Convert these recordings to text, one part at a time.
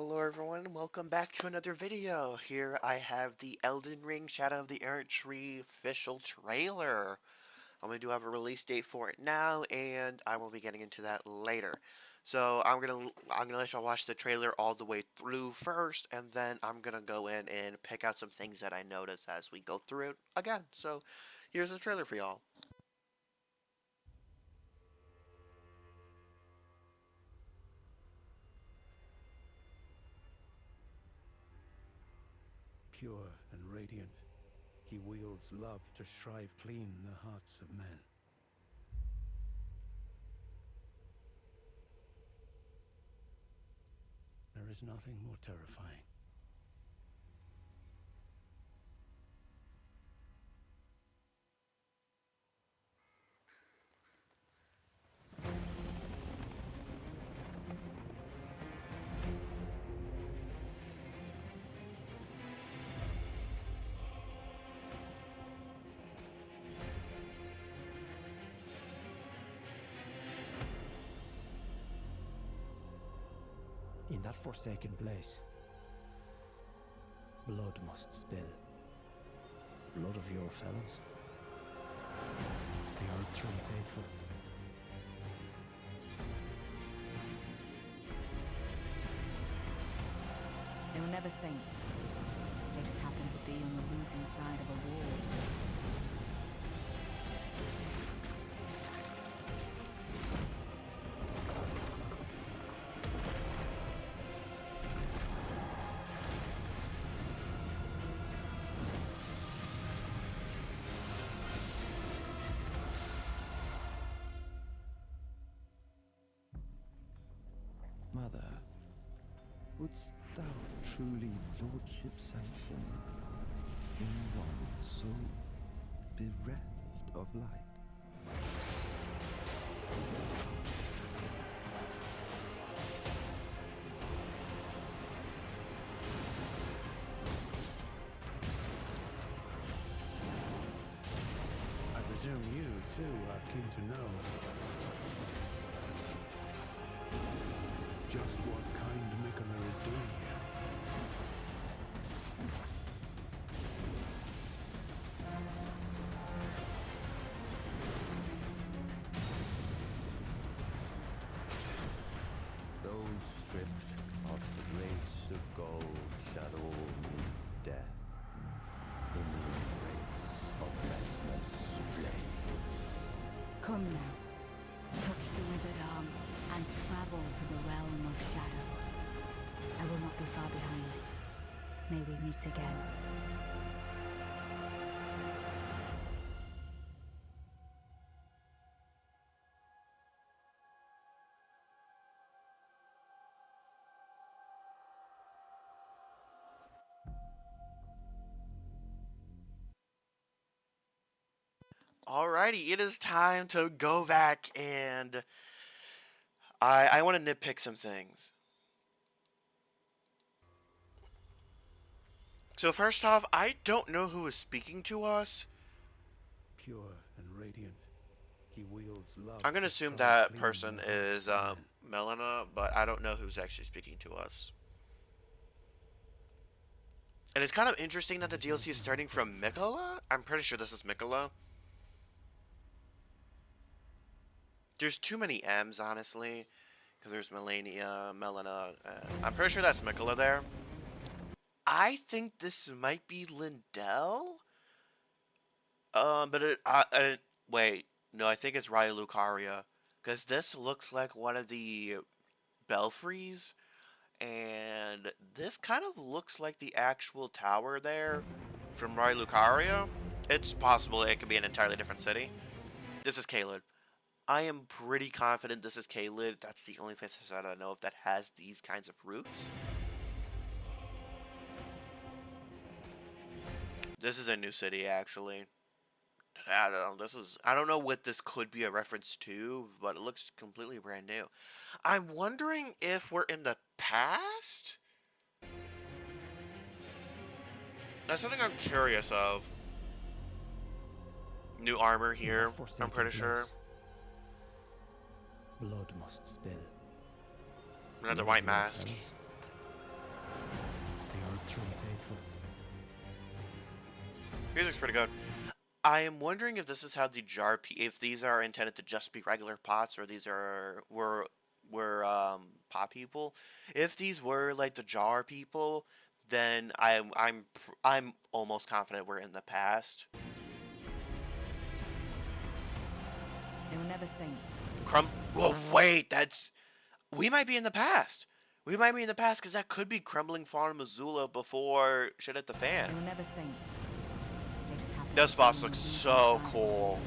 Hello everyone, welcome back to another video. Here I have the Elden Ring Shadow of the Errant Tree official trailer. I only do have a release date for it now, and I will be getting into that later. So I'm gonna let y'all watch the trailer all the way through first, and then I'm gonna go in and pick out some things that I notice as we go through it again. So here's the trailer for y'all. Pure and radiant, he wields love to shrive clean the hearts of men. There is nothing more terrifying. In that forsaken place, blood must spill. Blood of your fellows. The Earth Tree faithful. They were never saints. They just happened to be on the losing side of a war. Mother, wouldst thou truly lordship sanction in one so bereft of light? I presume you, too, are keen to know just what kind Miquella is doing here. Those stripped of the grace of gold shall all meet death in the embrace of restless flame. Come now, touch the withered arm, and travel to the realm of shadow. I will not be far behind. May we meet again. Alrighty, it is time to go back and I want to nitpick some things. So first off, I don't know who is speaking to us. Pure and radiant, he wields love I'm gonna to assume shrive that clean person the hearts is of men. Melina, but I don't know who's actually speaking to us. And it's kind of interesting that There the is DLC is nothing more starting from terrifying. Miquella. I'm pretty sure this is Miquella. There's too many M's, honestly, because there's Melania, Melina. I'm pretty sure that's Miquella there. I think this might be Lindell. But wait, no, I think it's Raya Lucaria, because this looks like one of the belfries, and this kind of looks like the actual tower there from Raya Lucaria. It's possible it could be an entirely different city. This is Caelid. I am pretty confident this is Caelid. That's the only place that I know of that has these kinds of routes. This is a new city, actually. I don't know. I don't know what this could be a reference to, but it looks completely brand new. I'm wondering if we're in the past? That's something I'm curious of. New armor In that here, I'm forsaken pretty sure. place, blood must spill. Another Blood of white your mask. fellows. Music's pretty good. I am wondering if this is how the if these are intended to just be regular pots, or these are were pot people. If these were like the jar people, then I'm almost confident we're in the past. They were never saints. Well, wait, we might be in the past. We might be in the past because that could be crumbling Farm Missoula before shit hit the fan. They were never saints. They just happened This to boss be in looks the so inside. cool.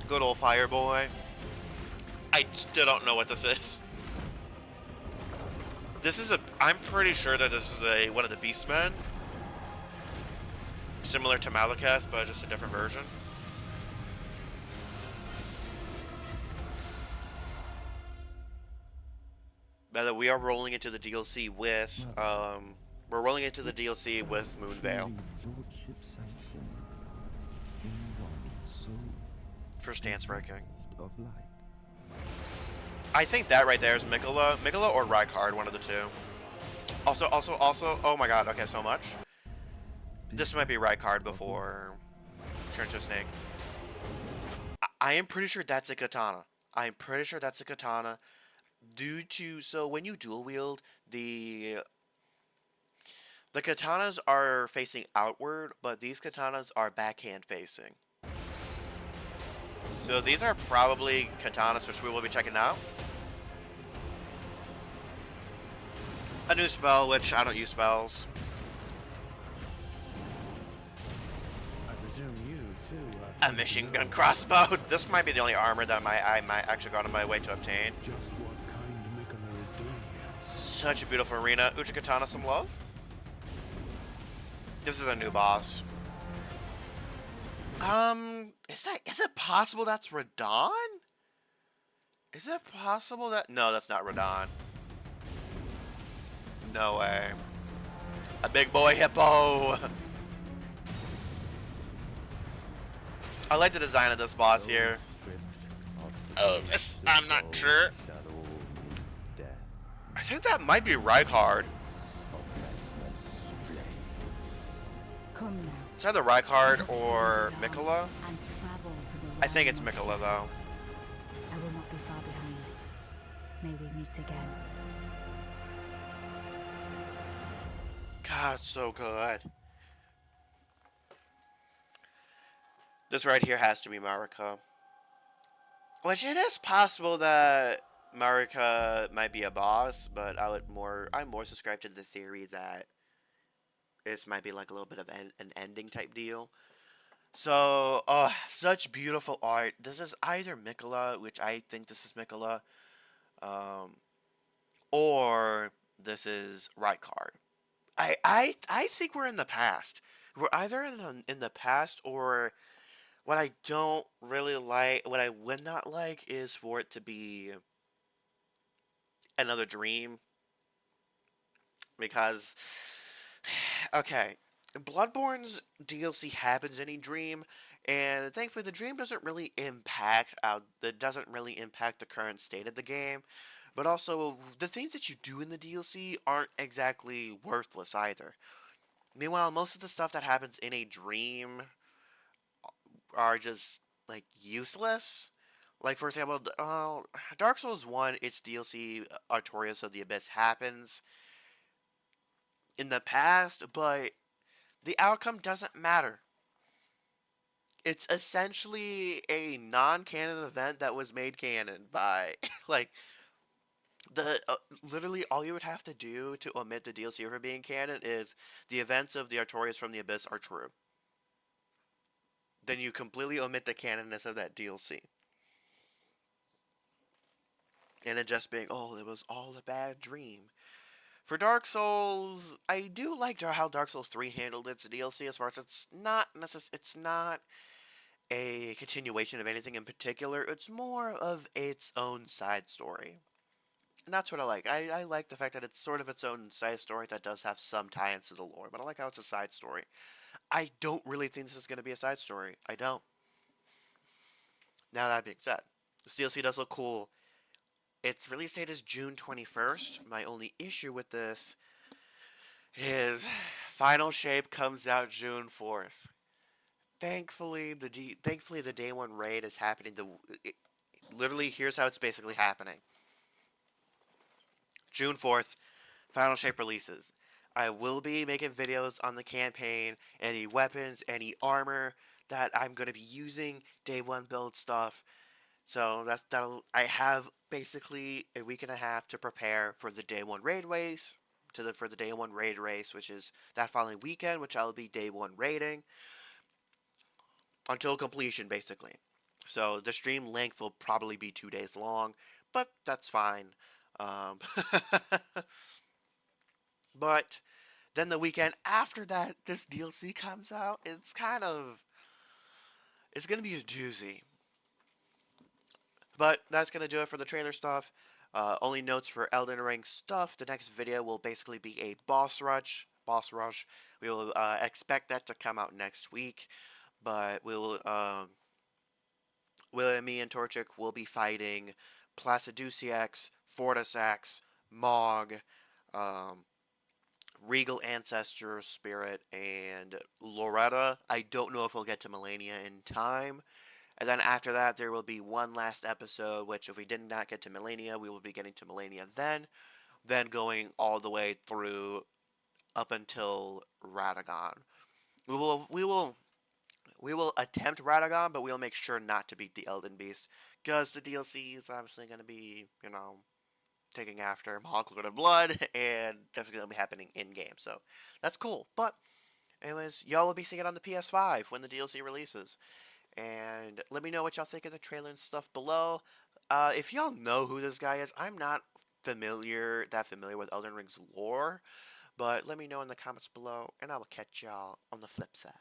Good old Fire Boy. I still don't know what this is. This is I'm pretty sure that this is one of the Beastmen. Similar to Malekith, but just a different version. By the way, we are rolling into the DLC with, we're rolling into the DLC with Moonveil Lordship sanction in one so for stance breaking. of light. I think that right there is Mikola or Rykard, one of the two. Also, oh my god, okay, so much. This might be Rykard before turns to a snake. I am pretty sure that's a katana. I'm pretty sure that's a katana. So when you dual wield, the katanas are facing outward, but these katanas are backhand facing. So these are probably katanas, which we will be checking out. A new spell, which I don't use spells. I presume you, too, A machine gun crossbow. This might be the only armor that I might actually go out of my way to obtain. just what kind Mikola is doing here. Such a beautiful arena. Uchigatana, some love. This is a new boss. Is it possible that's Radon? Is it possible that... No, that's not Radon. No way. A big boy hippo! I like the design of this boss here. Oh, this... I'm not sure. I think that might be Rykard. Come now. It's either Rykard Touch the or withered Mikola. arm and travel to the I think it's realm of Mikola, though. I will not be far behind. May we meet again. God, it's so good. This right here has to be Marika. Which it is possible that Marika might be a boss, but I'm more subscribed to the theory that this might be like a little bit of an ending type deal. So, such beautiful art. This is either Mikola, which I think this is Mikola, or this is Rykard. I think we're in the past. We're either in the past, or what I don't really like, what I would not like is for it to be another dream. Because, okay, Bloodborne's DLC happens in a dream, and thankfully the dream doesn't really impact the current state of the game. But also, the things that you do in the DLC aren't exactly worthless either. Meanwhile, most of the stuff that happens in a dream are just, like, useless. Like, for example, Dark Souls 1, its DLC, Artorias of the Abyss, happens in the past, but the outcome doesn't matter. It's essentially a non-canon event that was made canon by, like, literally all you would have to do to omit the DLC from being canon is the events of the Artorias from the Abyss are true. Then you completely omit the canonness of that DLC. And it just being, oh, it was all a bad dream. For Dark Souls, I do like how Dark Souls 3 handled its DLC, as far as it's not a continuation of anything in particular. It's more of its own side story. And that's what I like. I like the fact that it's sort of its own side story that does have some tie-ins to the lore, but I like how it's a side story. I don't really think this is going to be a side story. I don't. Now that being said, this DLC does look cool. Its release date is June 21st. My only issue with this is Final Shape comes out June 4th. thankfully the day one raid is happening. It, literally, here's how it's basically happening. June 4th, Final Shape releases. I will be making videos on the campaign, any weapons, any armor that I'm going to be using, day one build stuff. So that'll I have basically a week and a half to prepare for the day one raid race, for the day one raid race, which is that following weekend, which I'll be day one raiding until completion, basically. So the stream length will probably be 2 days long, but that's fine. Um, but then the weekend after that, this DLC comes out. It's gonna be a doozy. But that's gonna do it for the trailer stuff. Only notes for Elden Ring stuff. The next video will basically be a boss rush. Boss rush. We will expect that to come out next week, but Will, me and Torchic will be fighting Placiduceax, Fortisax, Mog, um, Regal Ancestor Spirit, and Loretta. I don't know if we'll get to Melania in time. And then after that, there will be one last episode, which if we did not get to Melania, we will be getting to Melania then. Then going all the way through up until Radagon. We will we will we will attempt Radagon, but we'll make sure not to beat the Elden Beast because the DLC is obviously going to be, taking after Hogwarts of Blood, and that's going to be happening in game. So that's cool. But anyways, y'all will be seeing it on the PS5 when the DLC releases. And let me know what y'all think of the trailer and stuff below. If y'all know who this guy is, I'm not familiar with Elden Ring's lore, but let me know in the comments below, and I will catch y'all on the flip side.